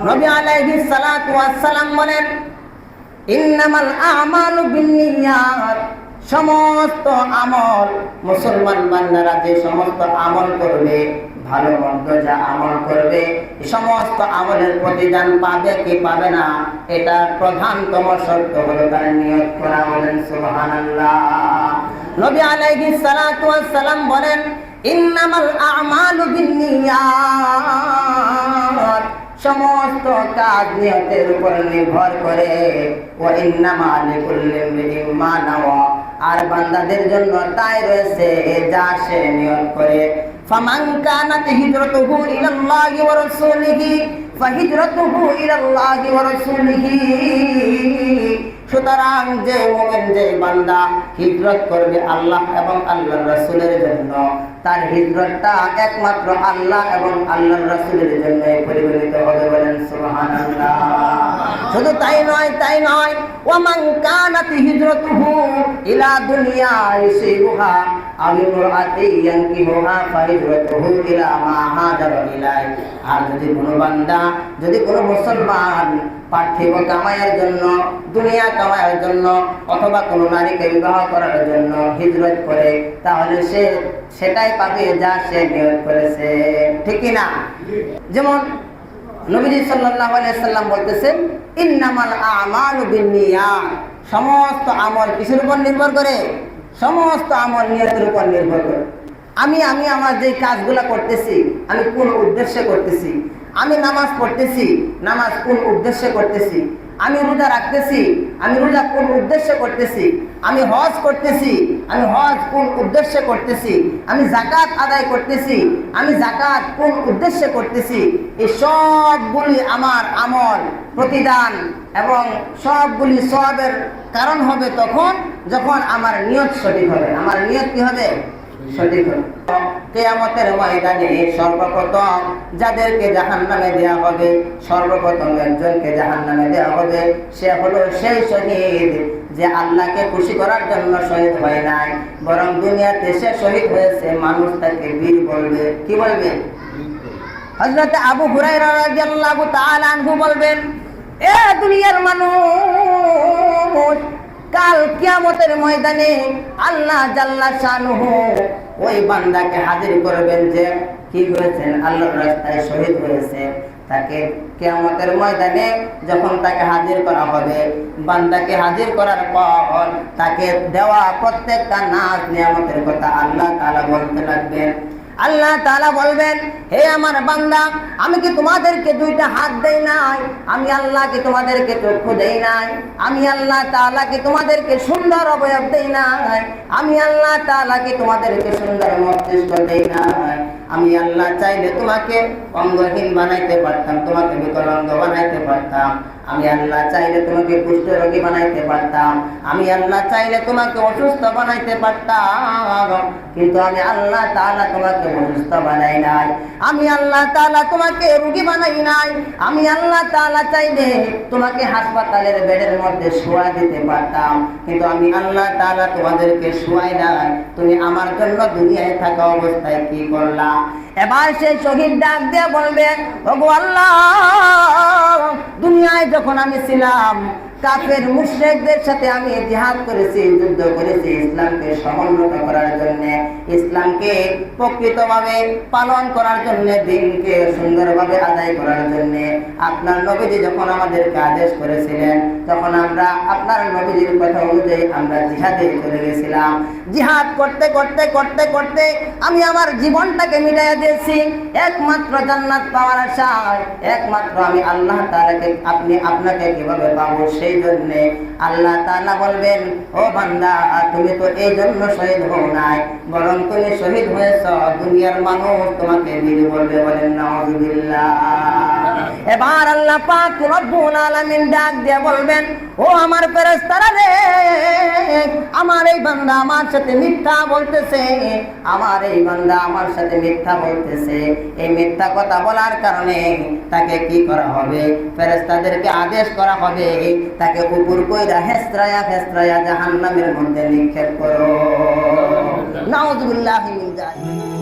নবী আলাইহিস সালাতু ওয়াস সালাম বলেন, ইন্নামাল আমালু বিন্নিয়াত, সমস্ত আমল, মুসলমান বান্দারা যে সমস্ত আমল করবে, ভালো মন্দ যা আমল করবে, সমস্ত আমলের প্রতিদান পাবে কি পাবে না, এটা প্রধানতম শর্ত হলো তার নিয়ত করা। বলেন সুবহানাল্লাহ। নবী আলাইহিস সালাতু ওয়াস সালাম বলেন, ইন্নামাল আমালু বিন্নিয়াত, সমস্ত কাজ নিয়তের উপর নির্ভর করে। ওয়া ইন্নামা লিকুল্লি ইমরিইন মা নাওয়া, আর বান্দাদের জন্য তাই রয়েছে যা সে নিয়ত করে। ফামান কানাত হিজরাতুহু ইলাল্লাহি ওয়া রাসূলিহি ফাহিজরাতুহু ইলাল্লাহি ওয়া রাসূলিহি। সুতরাং যে মুমিন, যে বান্দা হিজরত করবে আল্লাহ এবং আল্লাহর রাসূলের জন্য, তার হিজরতটা একমাত্র আল্লাহ এবং আল্লাহর রাসূলের জন্য পরিগণিত হবে। বলেন সুবহানাল্লাহ। শুধু তাই নয়, ওয়া মান কানাত হিজরাতুহু ইলা দুনিয়া ইউসিবুহা আও ইমরাআতিন ইয়ানকিহুহা ফাহিজরাতুহু ইলা মা হাজারা ইলাইহি। আর যদি কোনো বান্দা, যদি কোনো মুসলমান পার্থিব কামাইয়ের জন্য, দুনিয়া কামাইয়ের জন্য, অথবা কোনো নারীকে বিবাহ করার জন্য হিজরত করে, তাহলে সে সেটাই পাবে যা সে নিয়ত করেছে। ঠিক কি না? যেমন নবীজি সাল্লাল্লাহু আলাইহি সাল্লাম বলতেছেন, ইন্নামাল আমালু বিন্নিয়াত, সমস্ত আমল কিসের উপর নির্ভর করে? সমস্ত আমল নিয়তের উপর নির্ভর করে। আমি আমার যে কাজগুলো করতেছি, আমি কোন উদ্দেশ্যে করতেছি? আমি নামাজ পড়তেছি, নামাজ কোন উদ্দেশ্যে করতেছি? আমি রোজা রাখতেছি, আমি রোজা কোন উদ্দেশ্যে করতেছি? আমি হজ করতেছি, আমি হজ কোন উদ্দেশ্যে করতেছি? আমি যাকাত আদায় করতেছি, আমি যাকাত কোন উদ্দেশ্যে করতেছি? এই সবগুলি আমার আমল, প্রতিদান এবং সবগুলি সওয়াবের কারণ হবে তখন যখন আমার নিয়ত সঠিক হবে। আমার নিয়ত কি হবে? সঠিক হবে। কিয়ামতের ময়দানে সর্বপ্রথম যাদেরকে জাহান্নামে দেওয়া হবে, সর্বপ্রথম একজনকে জাহান্নামে দেওয়া হবে, সে হলো সেই শহীদ যে আল্লাহকে খুশি করার জন্য শহীদ হয় নাই, বরং দুনিয়াতে সে শহীদ হয়েছে, মানুষ তাকে বীর বলবে। কি বলবে? হযরত আবু হুরায়রা রাদিয়াল্লাহু তাআলা আনহু বলবেন, এ দুনিয়ার মানুষ, কাল কিয়ামতের ময়দানে আল্লাহ জাল্লা শানুহু ওই বান্দাকে হাজির করবেন যে কি করেছেন, আল্লাহর রাস্তায় শহীদ হয়েছে। তাকে কিয়ামতের ময়দানে যখন তাকে হাজির করা হবে, বান্দাকে হাজির করার পর তাকে দেওয়া প্রত্যেকটা নাজ নিয়ামতের কথা আল্লাহ তাআলা বলতে লাগবেন। আল্লাহ তাআলা বলবেন, হে আমার বান্দা, আমি কি তোমাদেরকে দুইটা হাত দেই নাই? আমি আল্লাহ কি তোমাদেরকে চক্ষু দেই নাই? আমি আল্লাহ তাআলা কি তোমাদেরকে সুন্দর অবয়ব দেই নাই? আমি আল্লাহ তাআলা কি তোমাদেরকে সুন্দর মস্তিষ্ক দেই নাই? আমি আল্লাহ চাইলে তোমাকে অঙ্গহীন বানাইতে পারতাম, তোমাকে বিকলাঙ্গ বানাইতে পারতাম। আমি আল্লাহ চাইলে তোমাকে কুষ্ঠরোগী বানাইতে পারতাম। আমি আল্লাহ চাইলে তোমাকে অসুস্থ বানাইতে পারতাম, কিন্তু আমি আল্লাহ তাআলা তোমাকে অসুস্থ বানাই নাই। আমি আল্লাহ তাআলা তোমাকে রোগী বানাই নাই। আমি আল্লাহ তাআলা চাইলে তোমাকে হাসপাতালের বেডের মধ্যে শোয়া দিতে পারতাম, কিন্তু আমি আল্লাহ তাআলা তোমাদেরকে শোয়াই নাই। তুমি আমার জন্য দুনিয়ায় থাকা অবস্থায় কি করলা? এবার সেই শহীদ ডাক দিয়ে বলবে, ওগো আল্লাহ, দুনিয়ায় যখন আমি ছিলাম, কাফের মুশরিকদের সাথে আমি জিহাদ করেছি, যুদ্ধ করেছি ইসলামকে সমুন্নত করার জন্য, ইসলামকে প্রকৃতভাবে পালন করার জন্য, দ্বীনকে সুন্দরভাবে আদায় করার জন্য। আপনার নবীজি যখন আমাদেরকে আদেশ করেছিলেন, তখন আমরা আপনার নবীজির কথা অনুযায়ী আমরা জিহাদে চলে গেছিলাম। জিহাদ করতে করতে করতে করতে আমি আমার জীবনটাকে মিটাইয়া দিয়েছি একমাত্র জান্নাত পাওয়ার আশায়। একমাত্র আমি আল্লাহ তাআলাকে আপনাকে কিভাবে পাবো, সেই জন্য আল্লাহ তাআলা বলবেন, ও বান্দা, তুমি তো এই জন্য শহীদ হও নাই, বরং তুমি শহীদ হয়েছ, দুনিয়ার মানুষ তোমাকে বীর বলবে। বলেন নাউযুবিল্লাহ। এবার আল্লাহ পাক রব্বুল আলামিন ডাক দিয়ে বলবেন, ও আমার ফেরেশতারা রে, আমার এই বান্দা আমার সাথে মিথ্যা বলতেছে, আমার এই বান্দা আমার সাথে মিথ্যা বলতেছে। এই মিথ্যা কথা বলার কারণে তাকে কি করা হবে? ফেরেশতাদেরকে আদেশ করা হবে, তাকে উপর কইরা হেসরায়া হেসরায়া জাহান্নামের মধ্যে নিক্ষেপ করো। নাউযুবিল্লাহি মিন যালিক।